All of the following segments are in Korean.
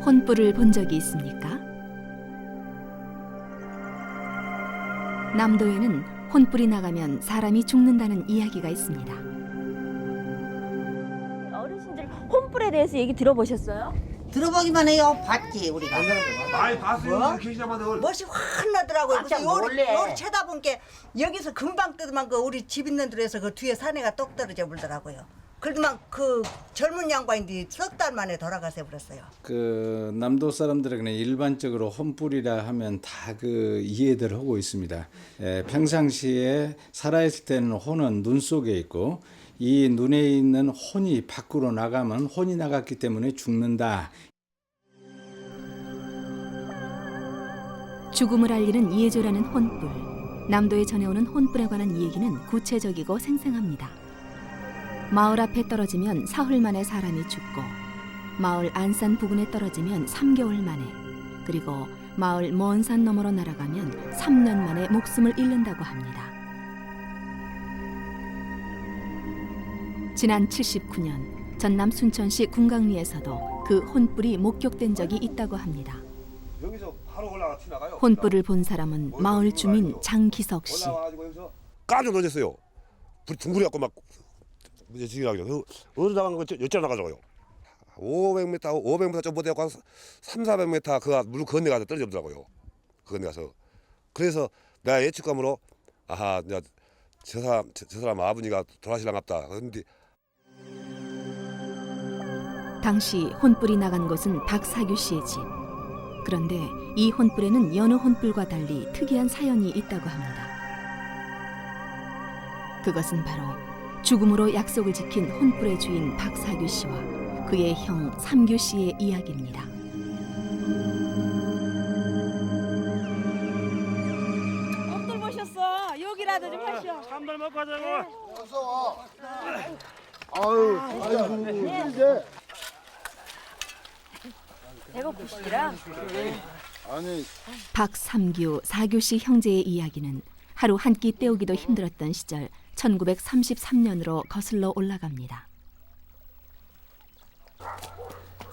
혼불을 본 적이 있습니까? 남도에는 혼불이 나가면 사람이 죽는다는 이야기가 있습니다. 어르신들 혼불에 대해서 얘기 들어보셨어요? 들어보기만 해요. 봤지 우리가. 많이 봤어요. 뭐? 계시자마자 멋이 확 나더라고요. 깜짝 그래서 놀래. 요리 쳐다본 게 여기서 금방 뜨더만 그 우리 집 있는 데에서 그 뒤에 산에가 똑 떨어져 불더라고요. 그러더만 그 젊은 양반인데 석 달 만에 돌아가서 버렸어요. 그 남도 사람들에게는 일반적으로 혼불이라 하면 다 그 이해들 하고 있습니다. 평상시에 살아있을 때는 혼은 눈 속에 있고 이 눈에 있는 혼이 밖으로 나가면 혼이 나갔기 때문에 죽는다. 죽음을 알리는 예조라는 혼불. 남도에 전해오는 혼불에 관한 이야기는 구체적이고 생생합니다. 마을 앞에 떨어지면 사흘 만에 사람이 죽고 마을 안산 부근에 떨어지면 3개월 만에 그리고 마을 먼 산 너머로 날아가면 3년 만에 목숨을 잃는다고 합니다. 지난 79년 전남 순천시 군강리에서도 그 혼불이 목격된 적이 있다고 합니다. 여기서 바로 올라가 튀나가요. 혼불을 본 사람은 마을 주민 장기석 씨. 올라와가지고 여기서 깜짝 놀랐어요. 불이 둥그리 갖고 막 지나가요. 어디 나간 거 여쭤 나가더라고요. 500m 좀 못해갖고 300~400m 그 물 건너가서 떨어지더라고요. 건너가서. 그래서 내가 예측감으로 아하, 저 사람 아버지가 돌아가시랑갑다. 그런데 당시 혼불이 나간 곳은 박사규 씨의 집. 그런데 이 혼불에는 여느 혼불과 달리 특이한 사연이 있다고 합니다. 그것은 바로 죽음으로 약속을 지킨 혼불의 주인 박사규 씨와 그의 형 삼규 씨의 이야기입니다. 엎들 보셨어. 여기라도 좀 하시오. 한발 먹고 하자고. 아유, 아이고, 이제 배고프시더라. 아니 박삼규, 사규 씨 형제의 이야기는 하루 한 끼 때우기도 힘들었던 시절 1933년으로 거슬러 올라갑니다.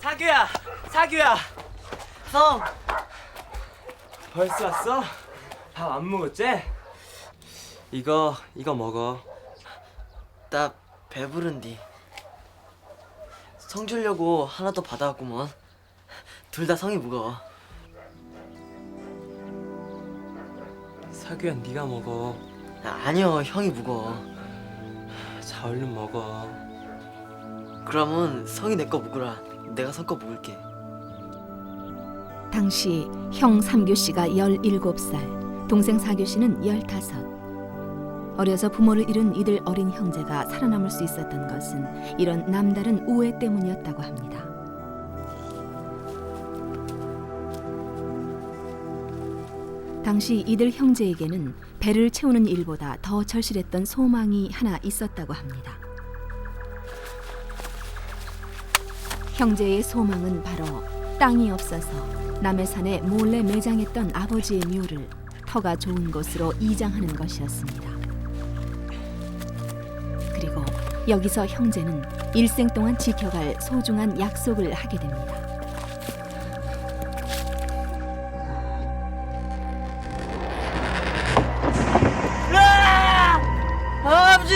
사규야, 사규야. 성. 벌써 왔어? 밥 안 먹었지? 이거 먹어. 나 배부른디. 성 주려고 하나 더 받아왔구먼. 둘 다 성이 무거워. 사규야, 네가 먹어. 아니요, 형이 무거워. 자, 얼른 먹어. 그러면 성이 내 거 묵으라. 내가 성 거 묵을게. 당시 형 삼규 씨가 17살, 동생 사규 씨는 15. 어려서 부모를 잃은 이들 어린 형제가 살아남을 수 있었던 것은 이런 남다른 우애 때문이었다고 합니다. 당시 이들 형제에게는 배를 채우는 일보다 더 절실했던 소망이 하나 있었다고 합니다. 형제의 소망은 바로 땅이 없어서 남의 산에 몰래 매장했던 아버지의 묘를 터가 좋은 곳으로 이장하는 것이었습니다. 그리고 여기서 형제는 일생 동안 지켜갈 소중한 약속을 하게 됩니다. 아버지!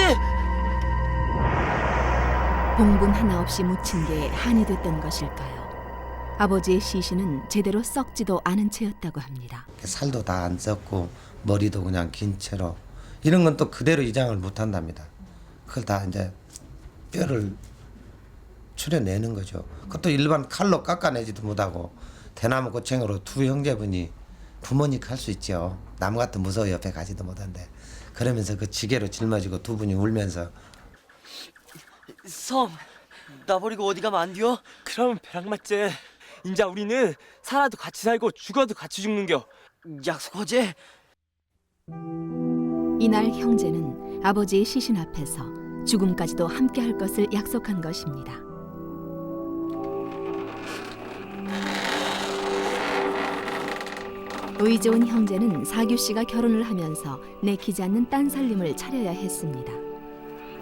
봉분 하나 없이 묻힌 게 한이 됐던 것일까요? 아버지의 시신은 제대로 썩지도 않은 채였다고 합니다. 살도 다 안 썩고 머리도 그냥 긴 채로 이런 건 또 그대로 이장을 못 한답니다. 그걸 다 이제 뼈를 추려내는 거죠. 그것도 일반 칼로 깎아내지도 못하고 대나무 고챙으로 두 형제분이 부모님 할 수 있죠. 나무 같은 무서워 옆에 가지도 못한데 그러면서 그 지게로 짊어지고 두 분이 울면서 성, 나 버리고 어디 가면 안 돼요? 그럼 벼락 맞지. 인자 우리는 살아도 같이 살고 죽어도 같이 죽는겨. 약속하지? 이날 형제는 아버지의 시신 앞에서 죽음까지도 함께할 것을 약속한 것입니다. 의 좋은 형제는 사규 씨가 결혼을 하면서 내키지 않는 딴 살림을 차려야 했습니다.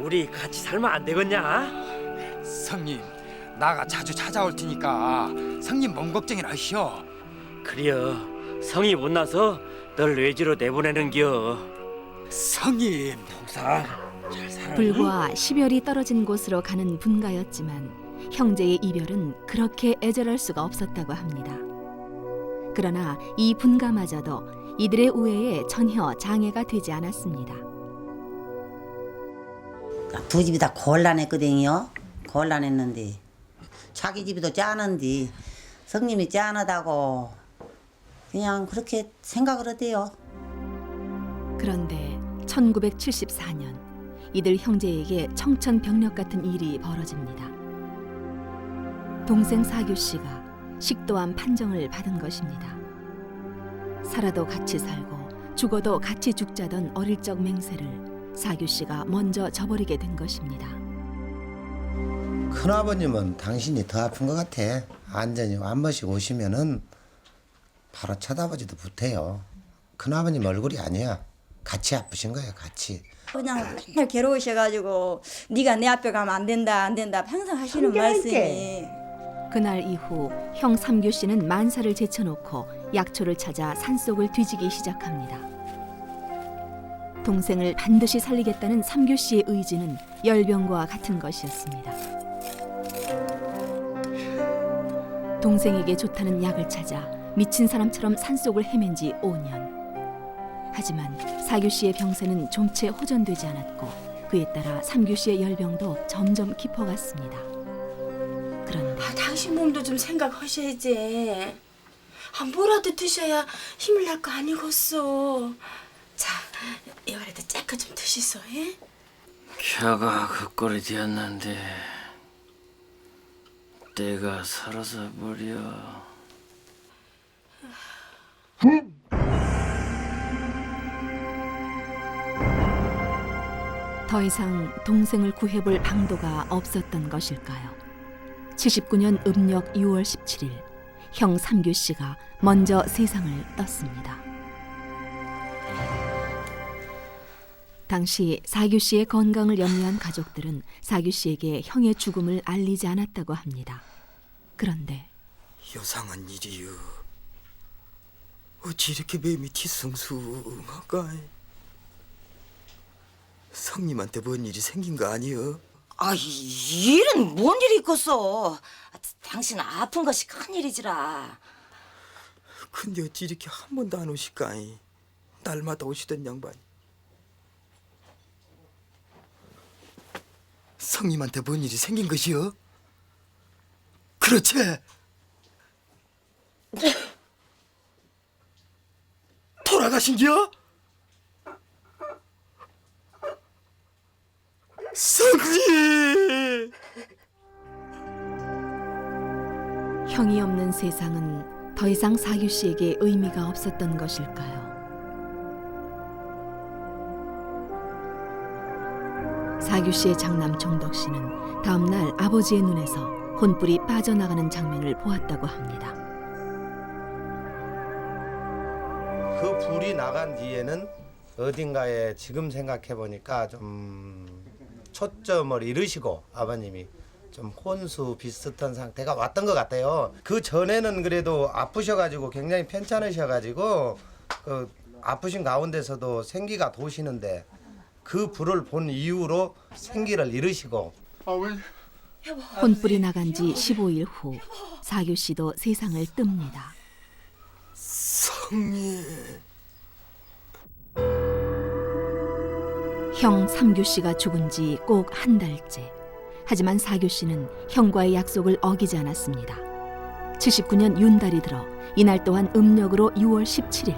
우리 같이 살면 안 되겠냐? 성님, 나가 자주 찾아올 테니까 성님 몸 걱정이나 하시오. 그려 성이 못나서 널 외지로 내보내는겨. 성님. 동상 잘 살아. 불과 10열이 떨어진 곳으로 가는 분가였지만 형제의 이별은 그렇게 애절할 수가 없었다고 합니다. 그러나 이 분가마저도 이들의 우애에 전혀 장애가 되지 않았습니다. 두 집이 다 곤란했거든요. 곤란했는데 자기 집이 더 짠한데 성님이 짠하다고 그냥 그렇게 생각을 하대요. 그런데 1974년 이들 형제에게 청천벽력 같은 일이 벌어집니다. 동생 사규 씨가 식도암 판정을 받은 것입니다. 살아도 같이 살고 죽어도 같이 죽자던 어릴 적 맹세를 사규 씨가 먼저 저버리게 된 것입니다. 큰아버님은 당신이 더 아픈 것 같아. 안전히 한 번씩 오시면은 바로 쳐다보지도 못해요. 큰아버님 얼굴이 아니야. 같이 아프신 거예요, 같이. 그냥 맨날 괴로우셔가지고 네가 내 앞에 가면 안 된다 항상 하시는 말씀이. 그날 이후 형 삼규 씨는 만사를 제쳐놓고 약초를 찾아 산속을 뒤지기 시작합니다. 동생을 반드시 살리겠다는 삼규 씨의 의지는 열병과 같은 것이었습니다. 동생에게 좋다는 약을 찾아 미친 사람처럼 산속을 헤맨 지 5년. 하지만 사규 씨의 병세는 좀채 호전되지 않았고 그에 따라 삼규 씨의 열병도 점점 깊어갔습니다. 그런데 당신 몸도 좀 생각하셔야지. 뭐라도 드셔야 힘을 날 거 아니겠어. 자, 이거라도 째까 좀 드시소. 예? 혀가 그 꼴이 되었는데 때가 살아서 버려. 더 이상 동생을 구해볼 방도가 없었던 것일까요? 79년 음력 6월 17일 형 삼규 씨가 먼저 세상을 떴습니다. 당시 사규 씨의 건강을 염려한 가족들은 사규 씨에게 형의 죽음을 알리지 않았다고 합니다. 그런데 요상한 일이여. 어찌 이렇게 매미 뒤숭숭할까? 성님한테 뭔 일이 생긴 거 아니여? 일은 뭔 일이 있겠어. 당신 아픈 것이 큰일이지라. 근데 어찌 이렇게 한 번도 안 오실까? 날마다 오시던 양반이. 성님한테 뭔 일이 생긴 것이여? 그렇지? 돌아가신겨? 성님! 형이 없는 세상은 더 이상 사규 씨에게 의미가 없었던 것일까요? 사규 씨의 장남 종덕 씨는 다음 날 아버지의 눈에서 혼불이 빠져나가는 장면을 보았다고 합니다. 그 불이 나간 뒤에는 어딘가에 지금 생각해 보니까 좀 초점을 잃으시고 아버님이 좀 혼수 비슷한 상태가 왔던 것 같아요. 그 전에는 그래도 아프셔가지고 굉장히 편찮으셔가지고 그 아프신 가운데서도 생기가 도시는데 그 불을 본 이후로 생기를 잃으시고 혼불이 나간 지 15일 후 사규 씨도 세상을 뜹니다. 성님. 형 삼규 씨가 죽은 지 꼭 한 달째. 하지만 사규 씨는 형과의 약속을 어기지 않았습니다. 79년 윤달이 들어 이날 또한 음력으로 6월 17일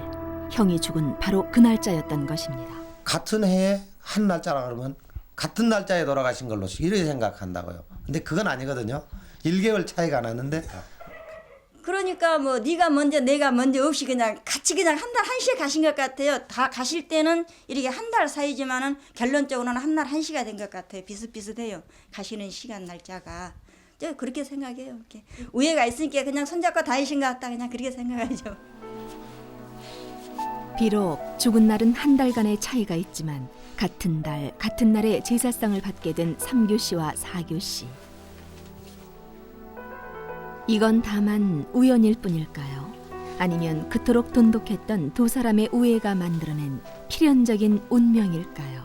형이 죽은 바로 그 날짜였던 것입니다. 같은 해에 한 날짜라 그러면 같은 날짜에 돌아가신 걸로 이렇게 생각한다고요. 근데 그건 아니거든요. 1개월 차이가 나는데 그러니까 뭐 네가 먼저 내가 먼저 없이 그냥 같이 그냥 한 달 한시에 가신 것 같아요. 다 가실 때는 이렇게 한 달 사이지만은 결론적으로는 한 날 한시가 된 것 같아요. 비슷비슷해요. 가시는 시간 날짜가. 저 그렇게 생각해요. 이렇게 우애가 있으니까 그냥 손잡고 다니신 것 같다 그냥 그렇게 생각하죠. 비록 죽은 날은 한 달간의 차이가 있지만 같은 달 같은 날에 제사상을 받게 된 삼규 씨와 사규 씨. 이건 다만 우연일 뿐일까요? 아니면 그토록 돈독했던 두 사람의 우애가 만들어낸 필연적인 운명일까요?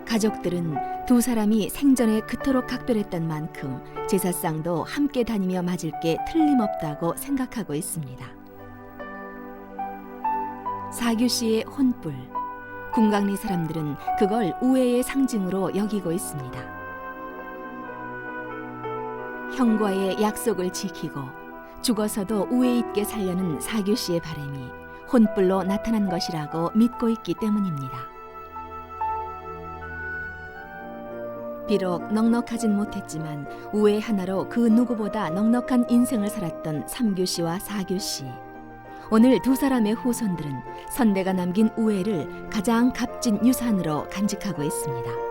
가족들은 두 사람이 생전에 그토록 각별했던 만큼 제사상도 함께 다니며 맞을 게 틀림없다고 생각하고 있습니다. 사규 씨의 혼불, 궁강리 사람들은 그걸 우애의 상징으로 여기고 있습니다. 형과의 약속을 지키고 죽어서도 우애 있게 살려는 사규 씨의 바람이 혼불로 나타난 것이라고 믿고 있기 때문입니다. 비록 넉넉하진 못했지만 우애 하나로 그 누구보다 넉넉한 인생을 살았던 삼규 씨와 사규 씨. 오늘 두 사람의 후손들은 선대가 남긴 우애를 가장 값진 유산으로 간직하고 있습니다.